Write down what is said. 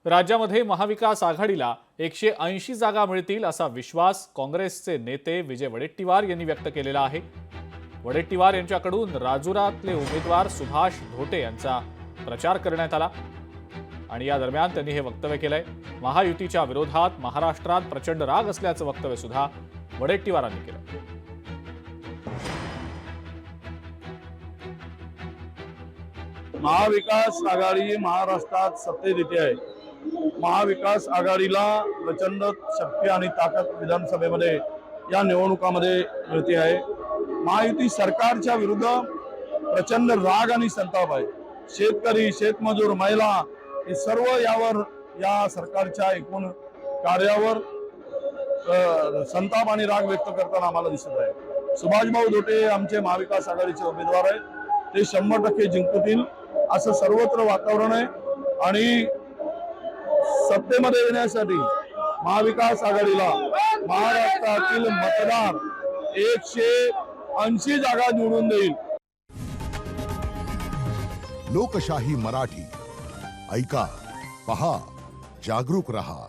राज्यामध्ये महाविकास आघाडीला 180 जागा मिळतील असा विश्वास काँग्रेसचे नेते विजय वडेट्टीवार यांनी व्यक्त केलेला आहे। वडेट्टीवार यांच्याकडून राजुरातले उमेदवार सुभाष धोटे यांचा प्रचार करण्यात आला आणि या दरम्यान त्यांनी हे वक्तव्य केलंय। महायुतीच्या विरोधात महाराष्ट्रात प्रचंड राग असल्याचं वक्तव्य सुद्धा वडेट्टीवारांनी केलं। महाविकास आघाडी महाराष्ट्रात सत्तेत येते आहे। महाविकास आघाडीला प्रचंड शक्ती आणि ताकद विधानसभेमध्ये या निवडणुकामध्ये मिळते आहे। महायुती सरकारच्या विरुद्ध प्रचंड राग आणि संताप आहे। शेतकरी, शेतमजूर, महिला हे सर्व यावर या सरकारच्या एकूण कार्यावर संताप आणि राग व्यक्त करताना आम्हाला दिसत आहे। सुभाषभाऊ धोटे आमचे महाविकास आघाडीचे उमेदवार आहेत, ते 100% जिंकतील असं सर्वत्र वातावरण आहे आणि सत्तेमध्ये येण्यासाठी महाविकास आघाडीला महाराष्ट्रातील मतदार 180 जागा निवडून देईल। लोकशाही मराठी ऐका, पहा, जागरूक रहा।